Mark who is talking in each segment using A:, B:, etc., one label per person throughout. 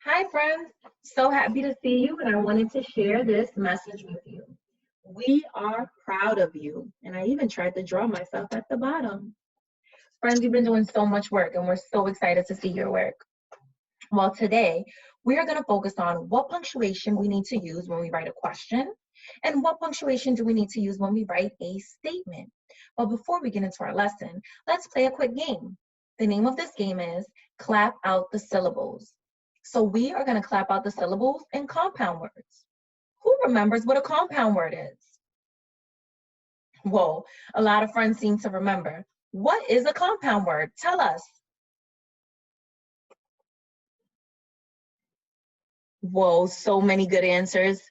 A: Hi, friends. So happy to see you, and I wanted to share this message with you. We are proud of you, and I even tried to draw myself at the bottom. Friends, you've been doing so much work, and we're so excited to see your work. Well, today we are going to focus on what punctuation we need to use when we write a question, and what punctuation do we need to use when we write a statement. But before we get into our lesson, let's play a quick game. The name of this game is Clap Out the Syllables. So we are going to clap out the syllables in compound words. Who remembers what a compound word is? Whoa, a lot of friends seem to remember. What is a compound word? Tell us. Whoa, so many good answers.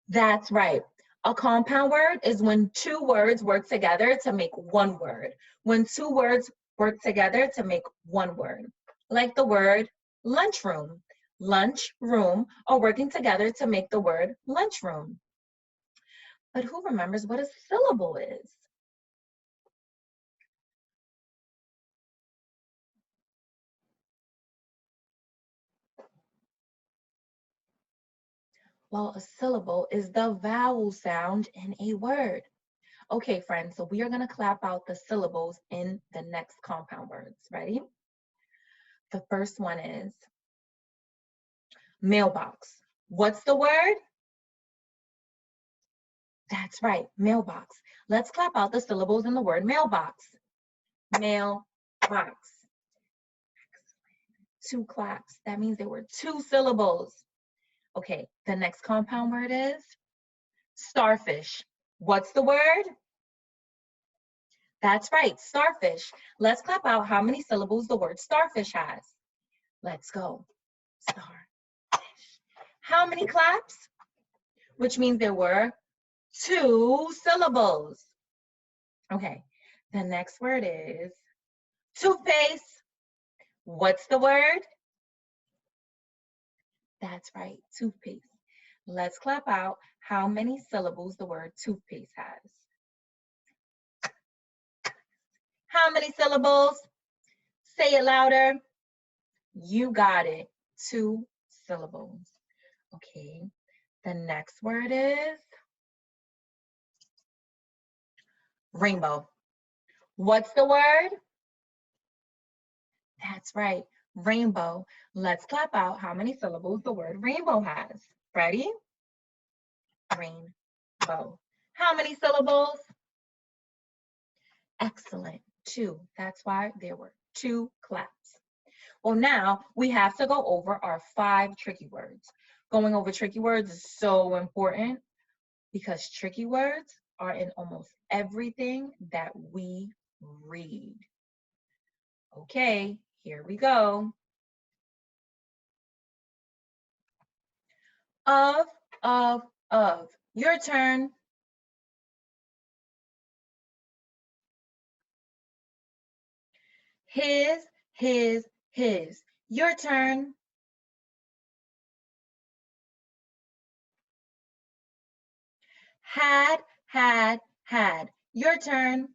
A: That's right. A compound word is when two words work together to make one word. When two words work together to make one word. Like the word lunchroom. Lunchroom are working together to make the word lunchroom. But who remembers what a syllable is? Well, a syllable is the vowel sound in a word. Okay, friends, so we are going to clap out the syllables in the next compound words. Ready? The first one is mailbox. What's the word? That's right, mailbox. Let's clap out the syllables in the word mailbox. Mailbox. Two claps. That means there were two syllables. Okay, the next compound word is starfish. What's the word? That's right, starfish. Let's clap out how many syllables the word starfish has. Let's go. Starfish. How many claps? Which means there were two syllables. Okay, the next word is toothpaste. What's the word? That's right, toothpaste. Let's clap out how many syllables the word toothpaste has. How many syllables? Say it louder. You got it. Two syllables. Okay, the next word is rainbow. What's the word? That's right, rainbow. Let's clap out how many syllables the word rainbow has. Ready? Rainbow. How many syllables? Excellent. Two. That's why there were two claps. Well, now we have to go over our 5 tricky words. Going over tricky words is so important because tricky words are in almost everything that we read. Okay, here we go. Of, of. Your turn. His, his. Your turn. Had, had. Your turn.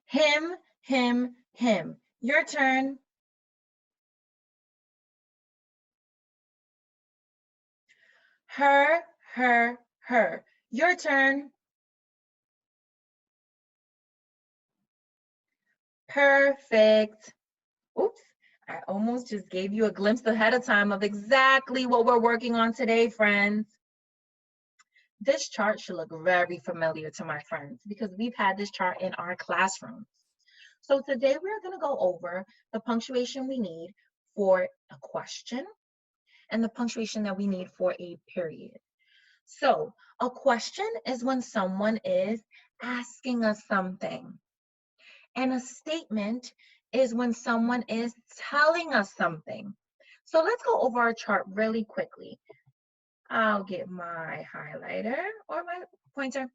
A: Him, him. Your turn. Her, her. Your turn. Perfect. Oops, I almost just gave you a glimpse ahead of time of exactly what we're working on today, friends. This chart should look very familiar to my friends because we've had this chart in our classrooms. So today we're going to go over the punctuation we need for a question and the punctuation that we need for a period. So a question is when someone is asking us something. And a statement is when someone is telling us something. So let's go over our chart really quickly. I'll get my highlighter or my pointer.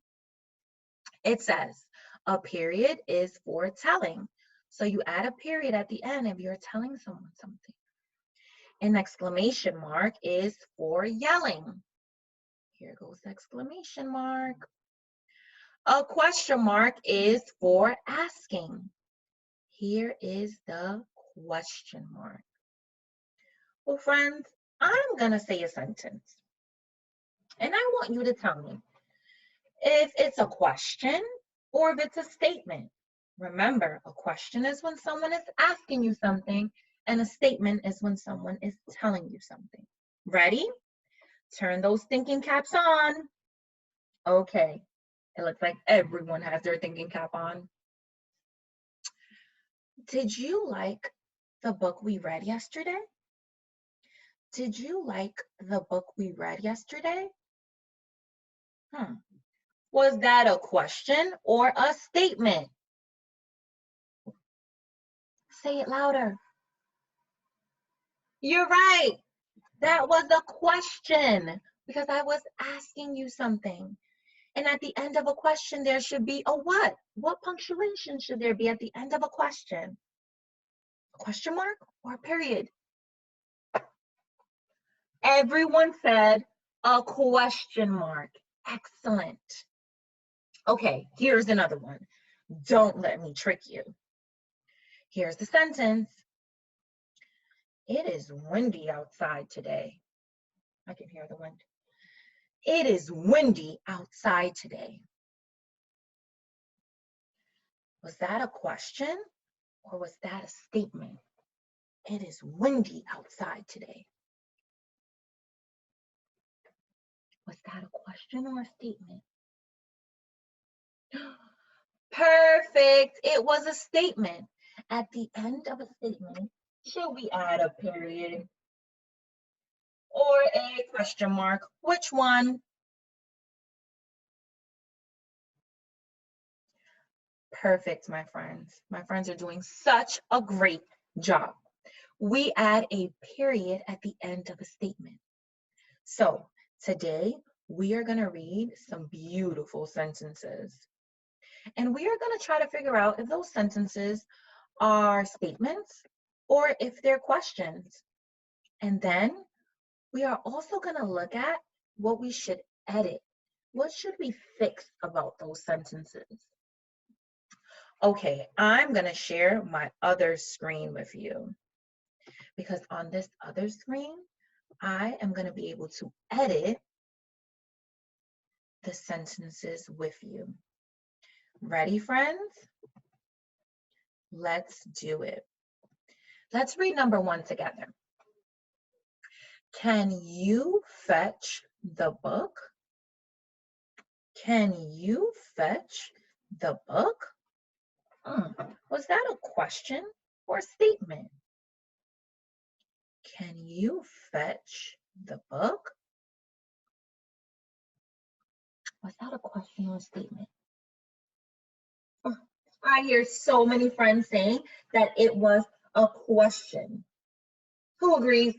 A: It says a period is for telling. So you add a period at the end if you're telling someone something. An exclamation mark is for yelling. Here goes the exclamation mark. A question mark is for asking. Here is the question mark. Well, friends, I'm going to say a sentence. And I want you to tell me if it's a question or if it's a statement. Remember, a question is when someone is asking you something, and a statement is when someone is telling you something. Ready? Turn those thinking caps on. Okay, it looks like everyone has their thinking cap on. Did you like the book we read yesterday? Did you like the book we read yesterday? Was that a question or a statement? Say it louder. You're right. That was a question because I was asking you something. And at the end of a question, there should be a what? What punctuation should there be at the end of a question? A question mark or a period? Everyone said a question mark. Excellent. Okay, here's another one. Don't let me trick you. Here's the sentence. It is windy outside today. I can hear the wind. It is windy outside today. Was that a question or was that a statement? It is windy outside today. Was that a question or a statement? Perfect. It was a statement. At the end of a statement, should we add a period or a question mark? Which one? Perfect, my friends. My friends are doing such a great job. We add a period at the end of a statement. So today we are going to read some beautiful sentences. And we are going to try to figure out if those sentences are statements or if they're questions. And then we are also going to look at what we should edit. What should we fix about those sentences? Okay, I'm going to share my other screen with you because on this other screen, I am going to be able to edit the sentences with you. Ready, friends? Let's do it. Let's read number 1 together. Can you fetch the book? Can you fetch the book? Was that a question or a statement? Can you fetch the book? Was that a question or a statement? I hear so many friends saying that it was a question. Who agrees?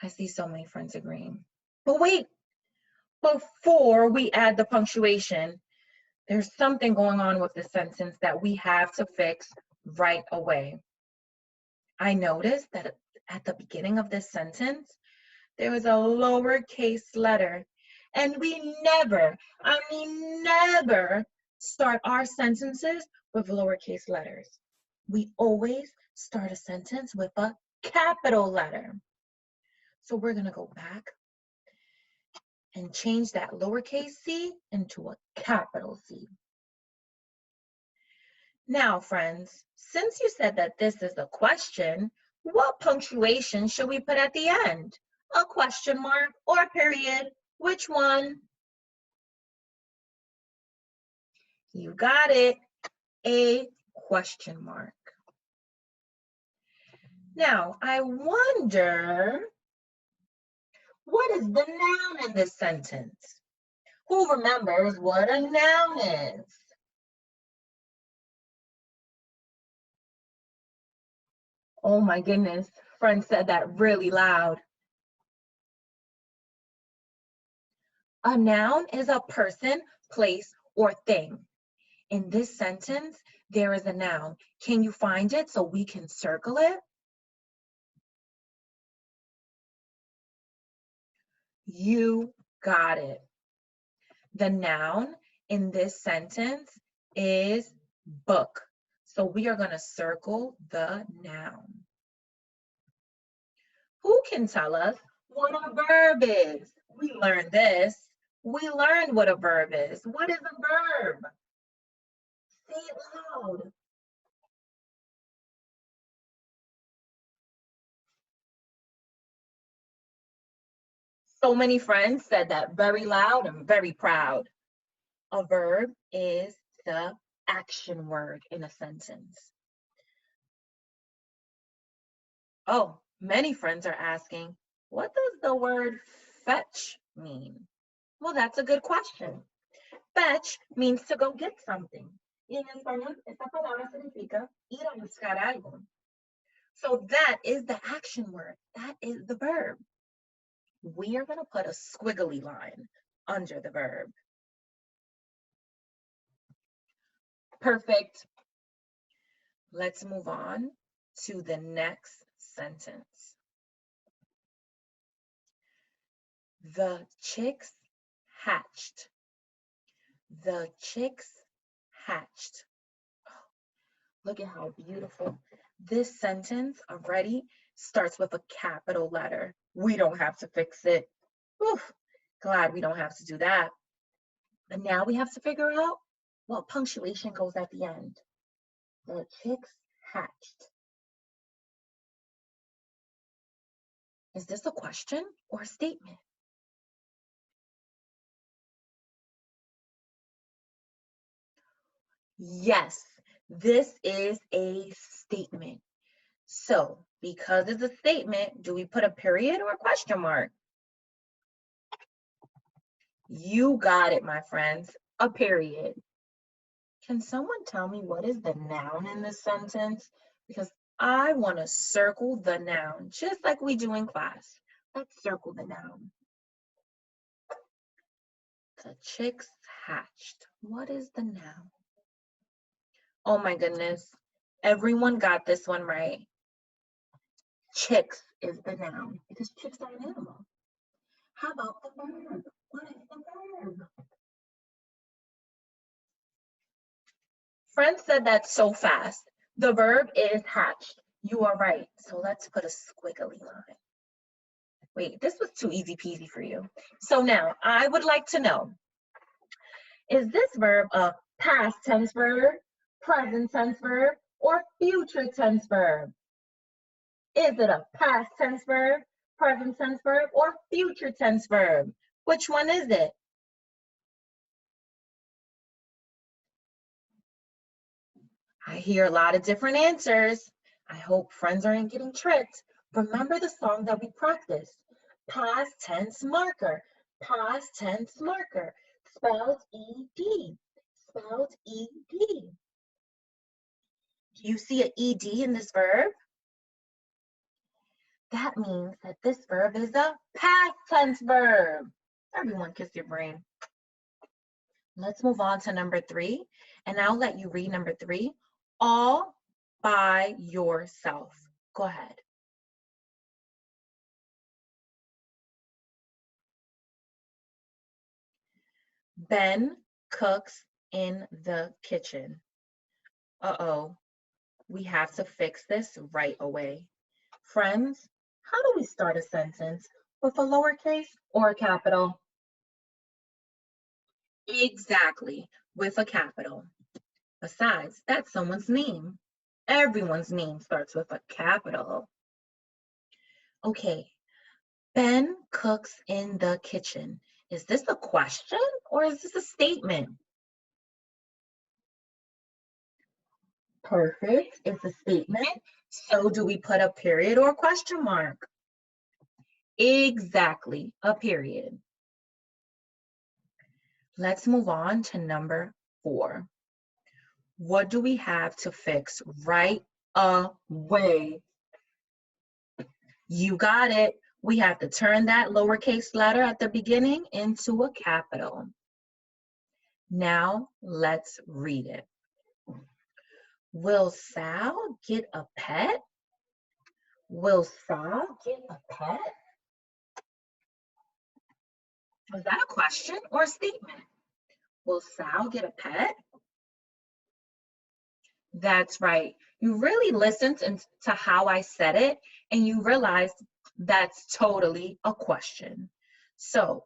A: I see so many friends agreeing. But wait, before we add the punctuation, there's something going on with the sentence that we have to fix right away. I noticed that at the beginning of this sentence, there was a lowercase letter, and we never, I mean never, start our sentences with lowercase letters. We always start a sentence with a capital letter. So we're going to go back and change that lowercase c into a capital C. Now, friends, since you said that this is a question, what punctuation should we put at the end? A question mark or a period? Which one? You got it, a question mark. Now, I wonder, what is the noun in this sentence? Who remembers what a noun is? Oh my goodness, friend said that really loud. A noun is a person, place, or thing. In this sentence, there is a noun. Can you find it so we can circle it? You got it. The noun in this sentence is book. So we are going to circle the noun. Who can tell us what a verb is? We learned this. We learned what a verb is. What is a verb? Say it loud. So many friends said that very loud and very proud. A verb is the action word in a sentence. Oh, many friends are asking, what does the word fetch mean? Well, that's a good question. Fetch means to go get something. Y en español, esta palabra significa ir a buscar algo. So that is the action word. That is the verb. We are going to put a squiggly line under the verb. Perfect. Let's move on to the next sentence. The chicks hatched. The chicks hatched. Oh, look at how beautiful. This sentence already starts with a capital letter. We don't have to fix it. Oof, glad we don't have to do that. And now we have to figure out what punctuation goes at the end. The chicks hatched. Is this a question or a statement? Yes, this is a statement. So, because it's a statement, do we put a period or a question mark? You got it, my friends, a period. Can someone tell me what is the noun in this sentence? Because I want to circle the noun, just like we do in class. Let's circle the noun. The chicks hatched. What is the noun? Oh my goodness. Everyone got this one right. Chicks is the noun because chicks are an animal. How about the verb? What is the verb? Friend said that so fast. The verb is hatched. You are right. So let's put a squiggly line. Wait, this was too easy peasy for you. So now I would like to know, is this verb a past tense verb, present tense verb, or future tense verb? Is it a past tense verb, present tense verb, or future tense verb? Which one is it? I hear a lot of different answers. I hope friends aren't getting tricked. Remember the song that we practiced. Past tense marker, past tense marker, spelled ED, spelled ED. Do you see an ED in this verb? That means that this verb is a past tense verb. Everyone kiss your brain. Let's move on to number 3, and I'll let you read number 3 all by yourself. Go ahead. Ben cooks in the kitchen. Uh-oh, we have to fix this right away. Friends, how do we start a sentence? With a lowercase or a capital? Exactly, with a capital. Besides, that's someone's name. Everyone's name starts with a capital. Okay, Ben cooks in the kitchen. Is this a question or is this a statement? Perfect, it's a statement. So do we put a period or a question mark? Exactly, a period. Let's move on to number 4. What do we have to fix right away? You got it. We have to turn that lowercase letter at the beginning into a capital. Now let's read it. Will Sal get a pet? Will Sal get a pet? Was that a question or a statement? Will Sal get a pet? That's right. You really listened to how I said it, and you realized that's totally a question. So,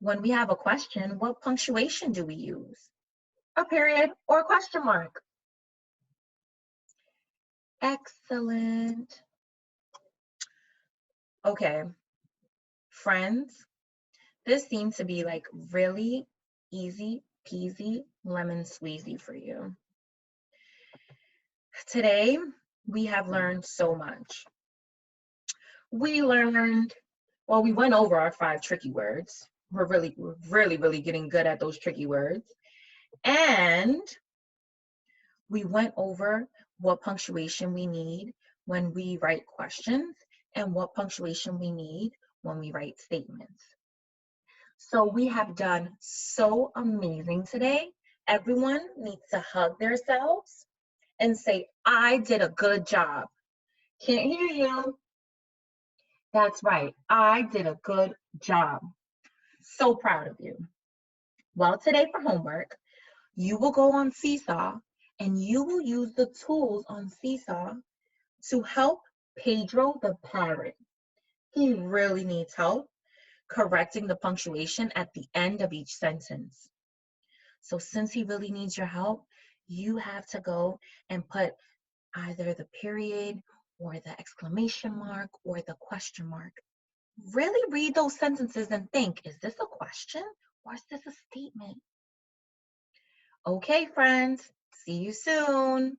A: when we have a question, what punctuation do we use? A period or a question mark? Excellent. Okay, friends, this seemed to be like really easy peasy lemon squeezy for you. Today, we have learned so much. We learned, well, we went over our 5 tricky words. We're really getting good at those tricky words. And we went over what punctuation we need when we write questions and what punctuation we need when we write statements. So we have done so amazing today. Everyone needs to hug themselves and say, I did a good job. Can't hear you. That's right. I did a good job. So proud of you. Well, today for homework, you will go on Seesaw and you will use the tools on Seesaw to help Pedro the parrot. He really needs help correcting the punctuation at the end of each sentence. So since he really needs your help, you have to go and put either the period or the exclamation mark or the question mark. Really read those sentences and think, is this a question or is this a statement? Okay, friends, see you soon.